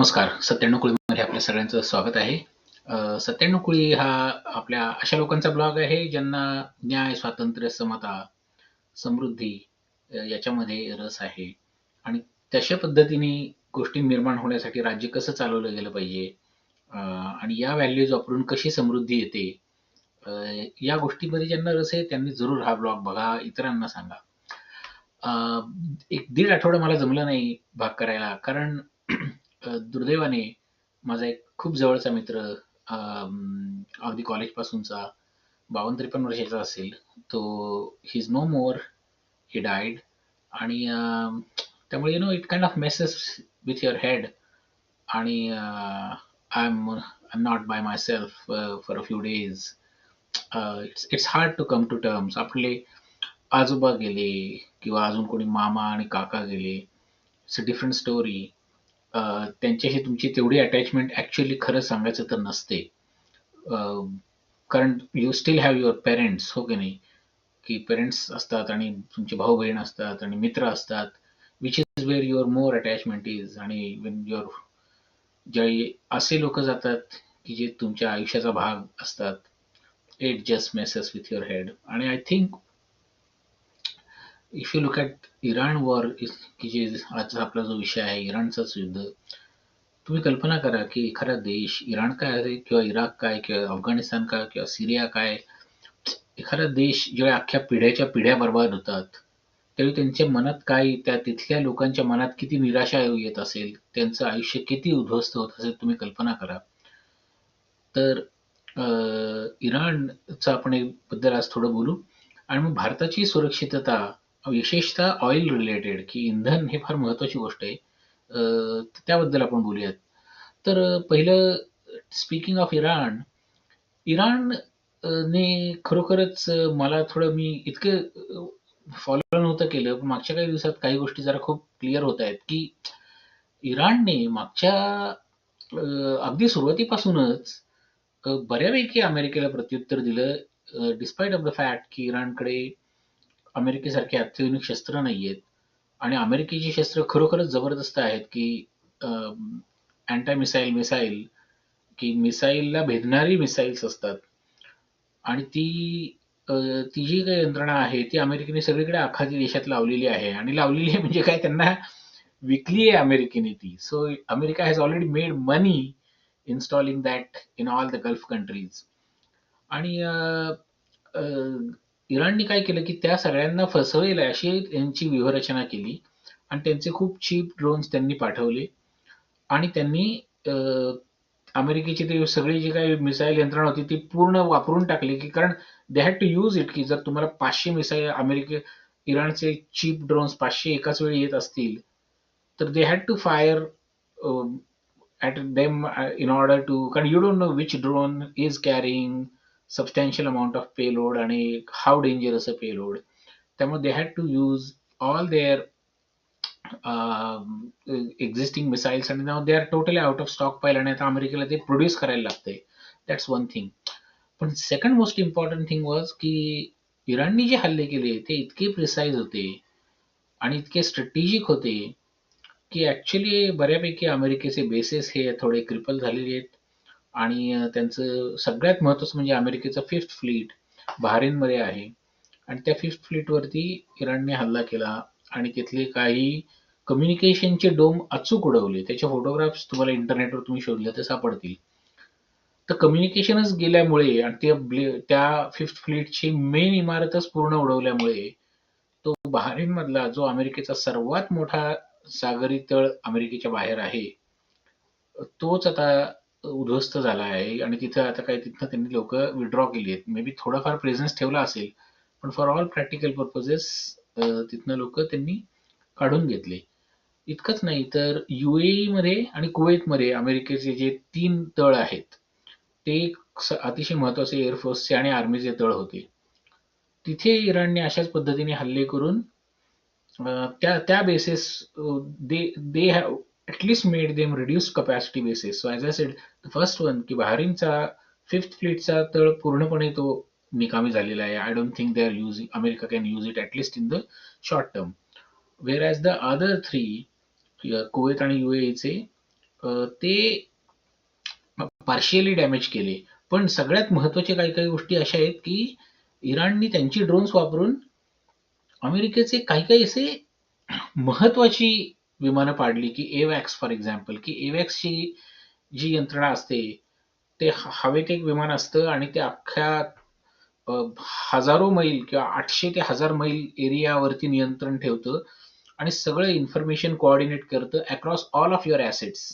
नमस्कार. 97 कुळीमध्ये आपल्या सगळ्यांचं स्वागत आहे. 97 कुळी हा आपल्या अशा लोकांचा ब्लॉग आहे ज्यांना न्याय, स्वातंत्र्य, समता, समृद्धी याच्यामध्ये रस आहे आणि तशा पद्धतीने गोष्टी निर्माण होण्यासाठी राज्य कसं चालवलं गेलं पाहिजे आणि या व्हॅल्यूज वापरून कशी समृद्धी येते, अ, या गोष्टीमध्ये ज्यांना रस आहे त्यांनी जरूर हा ब्लॉग बघा, इतरांना सांगा. अ, 1-1.5 आठवडा मला जमलं नाही भाग करायला कारण दुर्दैवाने माझा एक खूप जवळचा मित्र, अगदी कॉलेजपासूनचा 52-53 वर्षाचा असेल. तो he is no more, he died आणि त्यामुळे it kind of messes with your head आणि I am not by myself for a few days. It's it's hard to come to terms. आपले आजोबा गेले किंवा अजून कोणी मामा आणि काका गेले. It's a different story. त्यांच्याशी तुमची तेवढी अटॅचमेंट ॲक्चुअली खरं सांगायचं तर नसते. अ, कारण you still have your parents, हो की नाही? की पेरेंट्स असतात आणि तुमचे भाऊ-बहीण असतात आणि मित्र असतात, which is where your more attachment is. आणि व्हेन युअर जे असे लोकं जातात की जे तुमच्या आयुष्याचा भाग असतात, it just messes with your head. आणि I think if you look at Iran war, की जे आजचा आपला जो विषय आहे इराणचंच युद्ध, तुम्ही कल्पना करा की एखादा देश, इराण काय आहे किंवा इराक काय किंवा अफगाणिस्तान काय किंवा सिरिया काय, एखादा देश जेव्हा अख्ख्या पिढ्याच्या पिढ्या बर्बाद होतात, त्यावेळी त्यांच्या मनात काय, त्या तिथल्या लोकांच्या मनात किती निराशा येत असेल, त्यांचं आयुष्य किती उद्ध्वस्त होत असेल, तुम्ही कल्पना करा. तर इराणचं आपण बद्दल आज थोडं बोलू आणि मग भारताची सुरक्षितता, विशेषतः ऑइल रिलेटेड, की इंधन हे फार महत्वाची गोष्ट आहे. त्याबद्दल आपण बोलूयात. तर पहिलं, स्पीकिंग ऑफ इराण, इराण ने खरोखरच मला थोडं, मी इतकं फॉलो नव्हतं केलं, पण मागच्या काही दिवसात काही गोष्टी जरा खूप क्लिअर होत आहेत, की इराणने मागच्या अगदी सुरुवातीपासूनच बऱ्यापैकी अमेरिकेला प्रत्युत्तर दिलं, डिस्पाईट ऑफ द फॅक्ट की इराणकडे अमेरिकेसारखे अत्याधुनिक शस्त्र नाहीयेत आणि अमेरिकेची शस्त्र खरोखरच जबरदस्त आहेत, की अँटी मिसाईल मिसाईल, की मिसाईलला भेदणारी मिसाईल्स असतात आणि अ, ती जी काही यंत्रणा आहे ती अमेरिकेने सगळीकडे आखाती देशात लावलेली आहे आणि लावलेली आहे म्हणजे काय, त्यांना विकली आहे अमेरिकेने ती. So America has already made money installing that in all the gulf countries. आणि अ, इराणने काय केलं, की त्या सगळ्यांना फसवेल अशी त्यांची व्यूहरचना केली आणि त्यांचे खूप चीप ड्रोन्स त्यांनी पाठवले आणि त्यांनी अ, अमेरिकेची ते सगळी जी काही मिसाईल यंत्रणा होती ती पूर्ण वापरून टाकली, की कारण they had to use it, की जर तुम्हाला 500 मिसाईल इराणचे चीप ड्रोन्स 500 एकाच वेळी येत असतील, तर they had to fire at them in order to, कारण you don't know which drone is carrying substantial amount of payload आणि how dangerous a payload. त्यामुळे they had to use all their existing missiles and now they are totally out of stockpile आणि आता अमेरिकेला ते produce करायला लागतंय. That's one thing. पण second most important thing was की इराणनी जे हल्ले केले ते इतके प्रिसाईज होते आणि इतके स्ट्रॅटेजिक होते की ॲक्चुअली बऱ्यापैकी अमेरिकेचे बेसेस हे थोडे क्रिपल झालेले आहेत आणि त्यांचं सगळ्यात महत्त्वाचं म्हणजे अमेरिकेचं फिफ्थ फ्लीट बहारीनमध्ये आहे आणि त्या फिफ्थ फ्लीटवरती इराणने हल्ला केला आणि तिथले काही कम्युनिकेशनचे डोम अचूक उडवले. त्याचे फोटोग्राफ्स तुम्हाला इंटरनेटवर तुम्ही शोधले तर सापडतील. तर कम्युनिकेशनच गेल्यामुळे आणि त्या फिफ्थ फ्लीटची मेन इमारतच पूर्ण उडवल्यामुळे तो बहारीनमधला जो अमेरिकेचा सर्वात मोठा सागरी तळ अमेरिकेच्या बाहेर आहे, तोच आता उद्ध्वस्त झाला आहे आणि तिथं आता काही तिथनं त्यांनी लोकं विथड्रॉ केली आहेत. मे बी थोडाफार प्रेझेन्स ठेवला असेल, पण फॉर ऑल प्रॅक्टिकल पर्पजेस तिथनं लोकं त्यांनी काढून घेतले. इतकंच नाही तर मध्ये आणि कुवेतमध्ये अमेरिकेचे जे 3 तळ आहेत, ते अतिशय महत्त्वाचे एअर फोर्सचे आणि आर्मीचे तळ होते. तिथे इराणने अशाच पद्धतीने हल्ले करून त्या त्या basis they they have at least made them reduced capacity basis. So as I said, the first one की बहारीनचा फिफ्थ फ्लीटचा तळ पूर्णपणे तो निकामी झालेला आहे. I don't think they are using, America can use it at least in the short term. Whereas the other three, Kuwait आणि UAE चे ते पार्शियली डॅमेज केले. पण सगळ्यात महत्त्वाच्या काही काही गोष्टी अशा आहेत, की इराणनी त्यांची ड्रोन्स वापरून अमेरिकेचे काही काही असे महत्त्वाची विमानं पाडली, की एवॅक्स फॉर एक्झाम्पल, की एवॅक्सची जी यंत्रणा असते, ते हवेत एक विमान असतं आणि ते अख्ख्या अ, हजारो मैल किंवा 800 ते 1000 मैल एरियावरती नियंत्रण ठेवतं आणि सगळं इन्फॉर्मेशन कोऑर्डिनेट करतं across all of your assets,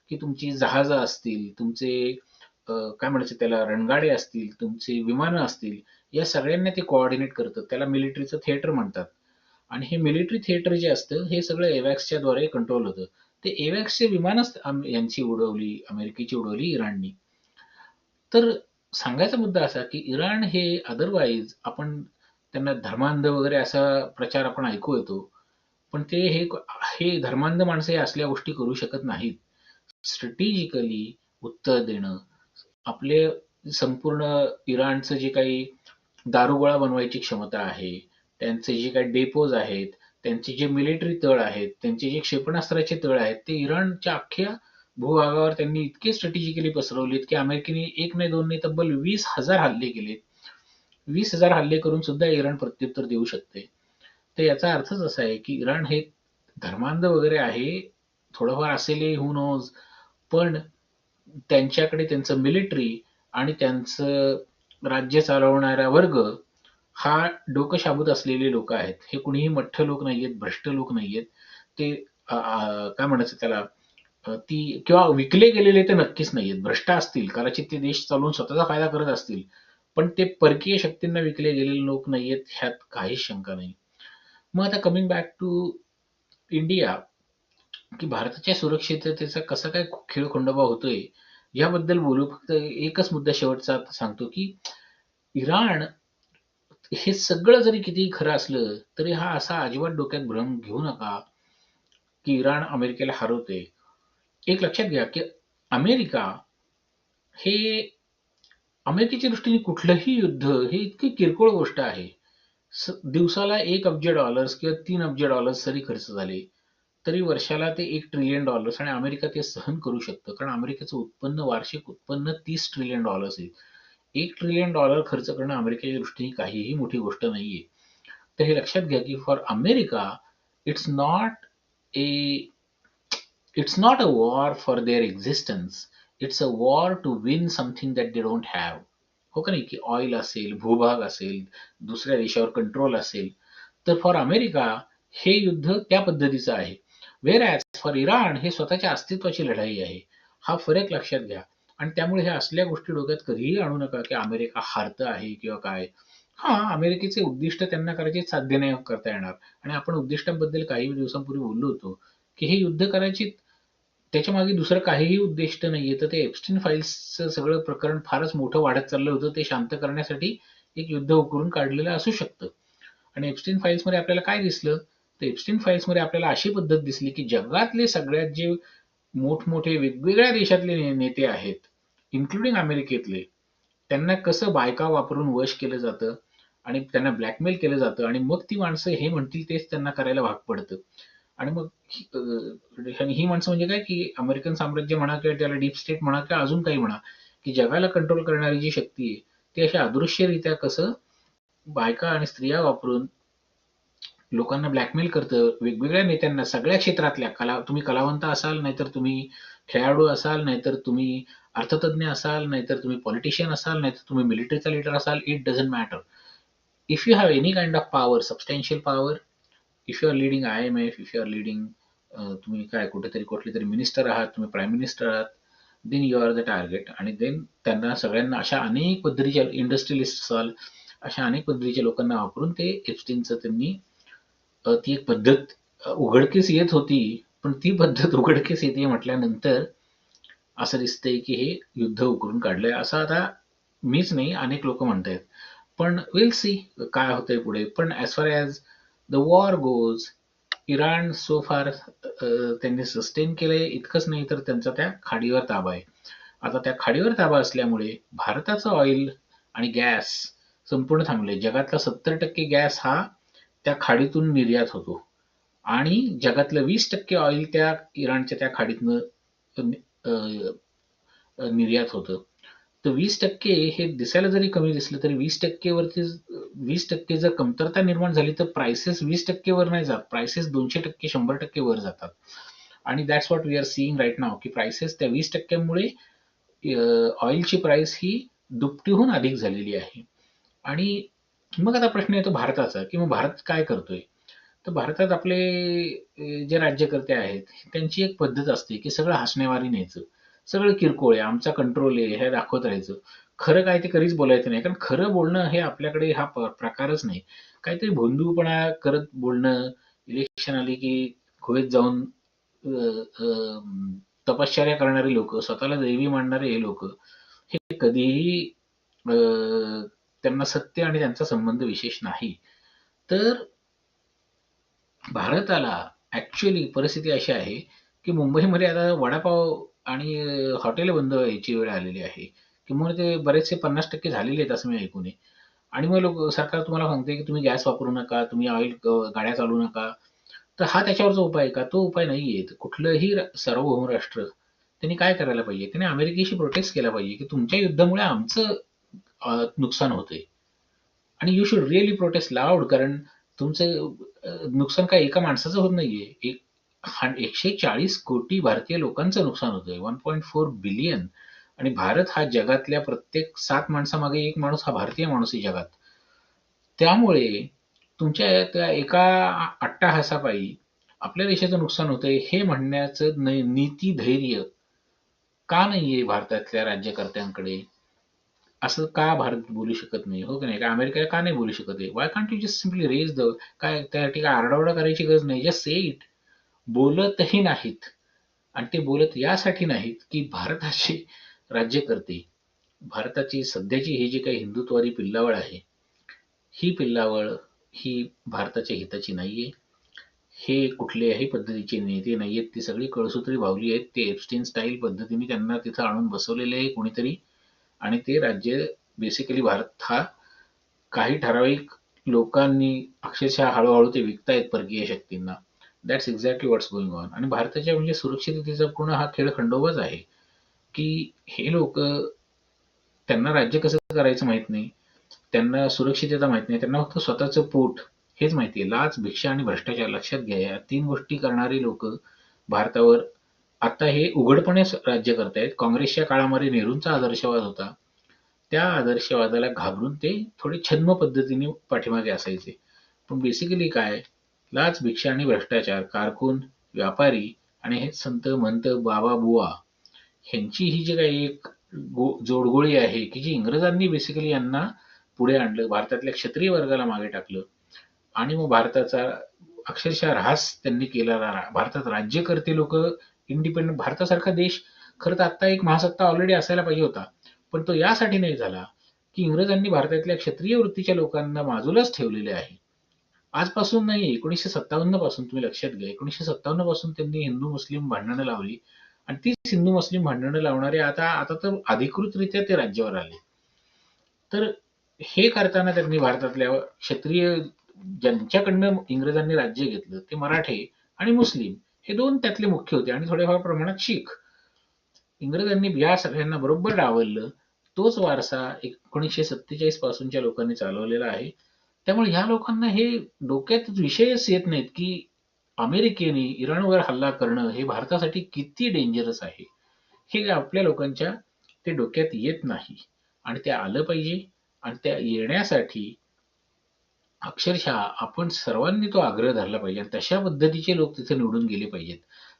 की तुमची जहाजं असतील, तुमचे काय म्हणायचं त्याला रणगाडे असतील, तुमची विमानं असतील, या सगळ्यांना ते कोऑर्डिनेट करतं. त्याला मिलिटरीचं थिएटर म्हणतात. आणि हे मिलिटरी थिएटर जे असतं हे सगळं एवॅक्सच्या द्वारे कंट्रोल होतं. ते एवॅक्सचे विमानच यांची उडवली, अमेरिकेची उडवली इराणनी. तर सांगायचा मुद्दा असा, की इराण हे अदरवाईज आपण त्यांना धर्मांध वगैरे असा प्रचार आपण ऐकू येतो. पण ते हे धर्मांध माणसं हे असल्या गोष्टी करू शकत नाहीत. स्ट्रॅटेजिकली उत्तर देणं, आपले संपूर्ण इराणचं जे काही दारुगोळा बनवायची क्षमता आहे, त्यांचे जे काही डेपोज आहेत, त्यांचे जे मिलिटरी तळ आहेत, त्यांचे जे क्षेपणास्त्राचे तळ आहेत, ते इराणच्या अख्ख्या भूभागावर त्यांनी इतके स्ट्रॅटेजिकली पसरवलेत, की अमेरिकेने एक नाही दोन नाही तब्बल 20,000 हल्ले केलेत. 20,000 हल्ले करून सुद्धा इराण प्रत्युत्तर देऊ शकते. तर याचा अर्थच असा आहे, की इराण हे धर्मांध वगैरे आहे, थोडंफार असेलही हू नोज, पण त्यांच्याकडे त्यांचं मिलिटरी आणि त्यांचं राज्य चालवणारा वर्ग हा डोकं शाबूत असलेले लोक आहेत. हे कुणीही मठ्ठ लोक नाहीयेत, भ्रष्ट लोक नाहीयेत. ते काय म्हणायचं त्याला ती किंवा विकले गेलेले तर नक्कीच नाहीयेत. भ्रष्ट असतील, कदाचित ते देश चालवून स्वतःचा फायदा करत असतील. पण ते परकीय शक्तींना विकले गेलेले लोक नाहीयेत, ह्यात काहीच शंका नाही. मग आता कमिंग बॅक टू इंडिया, की भारताच्या सुरक्षिततेचा कसा काय खेळखंडोबा होतोय, याबद्दल बोलू. फक्त एकच मुद्दा शेवटचा आता सांगतो, की इराण हे सगळं जरी कितीही खरं असलं, तरी हा असा अजिबात डोक्यात भ्रम घेऊ नका, की इराण अमेरिकेला हरवते. एक लक्षात घ्या, की अमेरिका हे अमेरिकेच्या दृष्टीने कुठलंही युद्ध हे इतकी किरकोळ गोष्ट आहे. दिवसाला 1 अब्ज डॉलर्स किंवा 3 अब्ज डॉलर्स जरी खर्च झाले, तरी वर्षाला ते $1 ट्रिलियन आणि अमेरिका ते सहन करू शकतं. कारण अमेरिकेचं उत्पन्न, वार्षिक उत्पन्न $30 ट्रिलियन आहे. $1 ट्रिलियन खर्च करणं अमेरिकेच्या दृष्टीने काहीही मोठी गोष्ट नाहीये. तर हे लक्षात घ्या, की for America it's not a it's not a war for their existence. It's a war to win something that they don't have. हो का नाही? की ऑइल असेल, भूभाग असेल, दुसऱ्या देशावर कंट्रोल असेल. तर फॉर अमेरिका हे युद्ध त्या पद्धतीचं आहे. व्हेअरॅज फॉर इराण हे स्वतःच्या अस्तित्वाची लढाई आहे. हा फरक लक्षात घ्या. आणि त्यामुळे ह्या असल्या गोष्टी डोक्यात कधीही आणू नका, की अमेरिका हारतं आहे किंवा काय. हां, अमेरिकेचे उद्दिष्ट त्यांना कदाचित साध्य नाही करता येणार. आणि आपण उद्दिष्टांबद्दल काही दिवसांपूर्वी बोललो होतो, की हे युद्ध कदाचित त्याच्यामागे दुसरं काहीही उद्दिष्ट नाहीये. तर ते एप्स्टीन फाईल्सचं सगळं प्रकरण फारच मोठं वाढत चाललं होतं. ते शांत करण्यासाठी एक युद्ध उकरून काढलेलं असू शकतं. आणि एप्स्टीन फाईल्समध्ये आपल्याला काय दिसलं? तर एप्स्टीन फाईल्समध्ये आपल्याला अशी पद्धत दिसली, की जगातले सगळ्यात जे मोठमोठे वेगवेगळ्या देशातले नेते आहेत, इन्क्लुडिंग अमेरिकेतले, त्यांना कसं बायका वापरून वश केलं जातं आणि त्यांना ब्लॅकमेल केलं जातं आणि मग ती माणसं हे म्हणतील तेच त्यांना करायला भाग पडतं. आणि मग ही माणसं म्हणजे काय, की अमेरिकन साम्राज्य म्हणा किंवा त्याला डीप स्टेट म्हणा किंवा अजून काही म्हणा, की जगाला कंट्रोल करणारी जी शक्ती आहे, ती अशा अदृश्यरित्या कसं बायका आणि स्त्रिया वापरून लोकांना ब्लॅकमेल करतं. वेगवेगळ्या नेत्यांना सगळ्या क्षेत्रातल्या तुम्ही कलावंत असाल, नाहीतर तुम्ही खेळाडू असाल, नाहीतर तुम्ही अर्थतज्ञ असाल, नाहीतर तुम्ही पॉलिटिशियन असाल, नाहीतर तुम्ही मिलिटरीचा लीडर असाल, it doesn't matter. If you have any kind of power, substantial power, if you are leading IMF, if you are leading तुम्ही काय कुठेतरी कुठले तरी मिनिस्टर आहात, तुम्ही प्राईम मिनिस्टर आहात, then you are the target. आणि देन त्यांना सगळ्यांना अशा अनेक पद्धतीच्या इंडस्ट्रियलिस्ट असाल, अशा अनेक पद्धतीच्या लोकांना वापरून ते एप्स्टीनचं त्यांनी ती एक पद्धत उघडकीस येत होती. पण ती पद्धत उघडकीस येते म्हटल्यानंतर असं दिसतंय, की हे युद्ध उकरून काढलंय. असं आता मीच नाही, अनेक लोक म्हणतायत. पण विल सी काय होतंय पुढे. पण as far as the war goes, Iran so फार त्यांनी सस्टेन केलंय. इतकंच नाही तर त्यांचा त्या खाडीवर ताबा आहे. आता त्या खाडीवर ताबा असल्यामुळे भारताचं ऑइल आणि गॅस संपूर्ण थांबले. जगातला 70% गॅस हा त्या खाडीतून निर्यात होतो आणि जगातलं 20% ऑइल त्या इराणच्या त्या खाडीतनं निर्यात होतं. तर 20% हे दिसायला जरी कमी दिसलं तरी 20% वरती 20% जर कमतरता निर्माण झाली तर प्राइसेस 20% वर नाही जात. प्राइसेस 200%, 100% वर जातात. आणि that's what we are seeing right now, की प्राइसेस त्या 20% मुळे ऑइलची प्राइस ही दुपटीहून अधिक झालेली आहे. आणि मग आता प्रश्न येतो भारताचा, की मग भारत काय करतोय? तर भारतात आपले जे राज्यकर्ते आहेत, त्यांची एक पद्धत असते, की सगळं हसण्यावारी न्यायचं. सगळं किरकोळ आहे, आमचा कंट्रोल आहे, हे दाखवत राहायचं. खरं काय ते कधीच बोलायचं नाही. कारण खरं बोलणं हे आपल्याकडे हा प्रकारच नाही. काहीतरी भोंदूपणा करत बोलणं, इलेक्शन आली की गुहेत जाऊन अ, अ, तपश्चर्या करणारी लोकं, स्वतःला दैवी मानणारे हे लोकं, हे कधीही अ, त्यांना सत्य आणि त्यांचा संबंध विशेष नाही. तर भारताला ॲक्चुअली परिस्थिती अशी आहे, की मुंबईमध्ये आता वडापाव आणि हॉटेलं बंद व्हायची वेळ आलेली आहे. किंवा ते बरेचसे 50% झालेले आहेत असं मी ऐकून आहे. आणि मग सरकार तुम्हाला सांगते, की तुम्ही गॅस वापरू नका, तुम्ही ऑइल गाड्या चालवू नका. तर हा त्याच्यावरचा उपाय आहे का? तो उपाय नाहीये. तर कुठलंही सार्वभौम राष्ट्र त्यांनी काय करायला पाहिजे? त्याने अमेरिकेशी प्रोटेस्ट केला पाहिजे, की तुमच्या युद्धामुळे आमचं नुकसान होतंय. आणि you should really prostate loud, कारण तुमचं नुकसान काय एका माणसाचं होत नाहीये. 140 कोटी भारतीय लोकांचं नुकसान होतंय. 1.4 बिलियन. आणि भारत हा जगातल्या प्रत्येक 7 माणसामागे एक माणूस हा भारतीय माणूस आहे जगात. त्यामुळे तुमच्या त्या एका अट्टहासापायी आपल्या देशाचं नुकसान होतंय हे म्हणण्याचं नीती धैर्य का नाहीये भारतातल्या राज्यकर्त्यांकडे? असं का भारत बोलू शकत नाही? हो की नाही? का अमेरिका का नाही बोलू शकत आहे? Why can't you just simply raise the, काय त्यासाठी काय आरडाओरडा करायची गरज नाही. Just say it. बोलतही नाहीत. आणि ते बोलत यासाठी नाहीत, की भारताचे राज्यकर्ते, भारताची सध्याची ही जी काही हिंदुत्ववादी पिल्लावळ आहे, ही पिल्लावळ ही भारताच्या हिताची नाहीये. हे कुठल्याही पद्धतीचे नेते नाहीयेत. ती सगळी कळसूत्री बाहुली आहेत. ते एप्स्टीन स्टाईल पद्धतीने त्यांना तिथं आणून बसवलेले आहे कोणीतरी. आणि ते राज्य बेसिकली भारत हा काही ठराविक लोकांनी अक्षरशः हळूहळू ते विकतायत परकीय शक्तींना. That's exactly what's going on. आणि भारताच्या म्हणजे सुरक्षिततेचा पूर्ण हा खेळ खंडोबाच आहे, की हे लोक, त्यांना राज्य कसं करायचं माहित नाही, त्यांना सुरक्षितता माहित नाही, त्यांना फक्त स्वतःचं पोट हेच माहिती आहे. लाच, भिक्षा आणि भ्रष्टाचार. लक्षात घ्या, या 3 गोष्टी करणारी लोक भारतावर आता हे उघडपणे राज्य करतायत. काँग्रेसच्या काळामध्ये नेहरूंचा आदर्शवाद होता. त्या आदर्शवादाला घाबरून ते थोडे छद्म पद्धतीने पाठीमागे असायचे. पण बेसिकली काय, लाच, भिक्षा आणि भ्रष्टाचार, कारकून, व्यापारी आणि हे संत, महंत, बाबा, बुवा ह्यांची ही जी काही एक जोडगोळी आहे, की जी इंग्रजांनी बेसिकली यांना पुढे आणलं, भारतातल्या क्षत्रिय वर्गाला मागे टाकलं. आणि मग भारताचा अक्षरशः ऱ्हास त्यांनी केला. भारतात राज्यकर्ते लोक इंडिपेंडंट, भारतासारखा देश खरं तर आत्ता एक महासत्ता ऑलरेडी असायला पाहिजे होता. पण तो यासाठी नाही झाला, की इंग्रजांनी भारतातल्या क्षत्रिय वृत्तीच्या लोकांना बाजूलाच ठेवलेले आहे. आजपासून नाही, 1957 पासून तुम्ही लक्षात घ्या. 1957 पासून त्यांनी हिंदू मुस्लिम भांडणं लावली. आणि तीच हिंदू मुस्लिम भांडणं लावणारे आता आता तर अधिकृतरित्या ते राज्यावर आले. तर हे करताना त्यांनी भारतातल्या क्षत्रिय, ज्यांच्याकडनं इंग्रजांनी राज्य घेतलं, ते मराठे आणि मुस्लिम हे 2 त्यातले मुख्य होते आणि थोड्याफार प्रमाणात शीख. इंग्रजांनी या सगळ्यांना बरोबर डावललं. तोच वारसा 1947 पासूनच्या लोकांनी चालवलेला आहे. त्यामुळे ह्या लोकांना हे डोक्यात विषयच येत नाहीत, की अमेरिकेने इराणवर हल्ला करणं हे भारतासाठी किती डेंजरस आहे. हे आपल्या लोकांच्या ते डोक्यात येत नाही. आणि ते आलं पाहिजे. आणि त्या येण्यासाठी अक्षरशः आपण सर्वांनी तो आग्रह धरला पाहिजे आणि तशा पद्धतीचे लोक तिथे निवडून गेले पाहिजेत.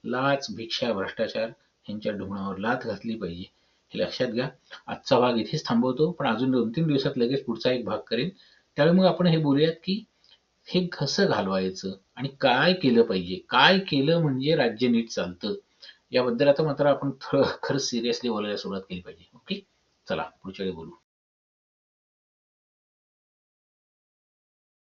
लाच, भिक्षा, भ्रष्टाचार यांच्या ढुंगणावर लाथ घातली पाहिजे. हे लक्षात घ्या. आजचा भाग इथेच थांबवतो, पण अजून 2-3 दिवसात लगेच पुढचा एक भाग करेन. त्यावेळी मग आपण हे बोलूयात, की हे कसं घालवायचं आणि काय केलं पाहिजे. काय केलं म्हणजे राज्य नीट चालतं. याबद्दल आता मात्र आपण खरंच सिरियसली बोलायला सुरुवात केली पाहिजे. ओके? चला पुढच्या वेळी बोलू.